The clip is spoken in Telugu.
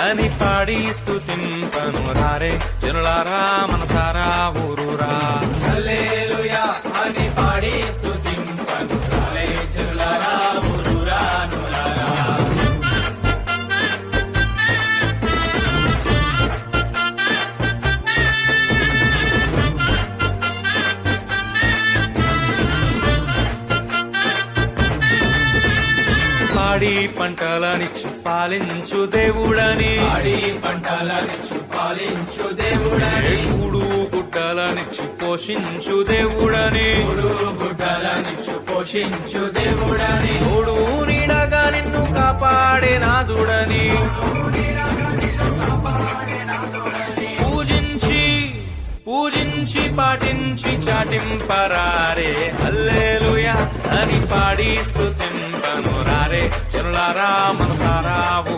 అని పాడి స్తుతింపను రారే జనులారా మనసారా ఊరూరా. హల్లెలూయా అని పాడి స్తుతింపను రారే జనులారా ఊరూరా నులారా. పాడి పంటలనిచ్చు పాలించు దేవుడని, పాడి పంటలనిచ్చు పాలించు దేవుడని, కూడు గుడ్డలనిచ్చు పోషించు దేవుడని, మూడు గుడ్డలనిచ్చు పోషించు దేవుడని, తోడు నీడగా నిన్ను కాపాడే నాదుడని, పూజించి పాటించి చాటింపరారే హల్లెలూయా అని పాడి స్తుతింపను రారే జనులారా మనసారా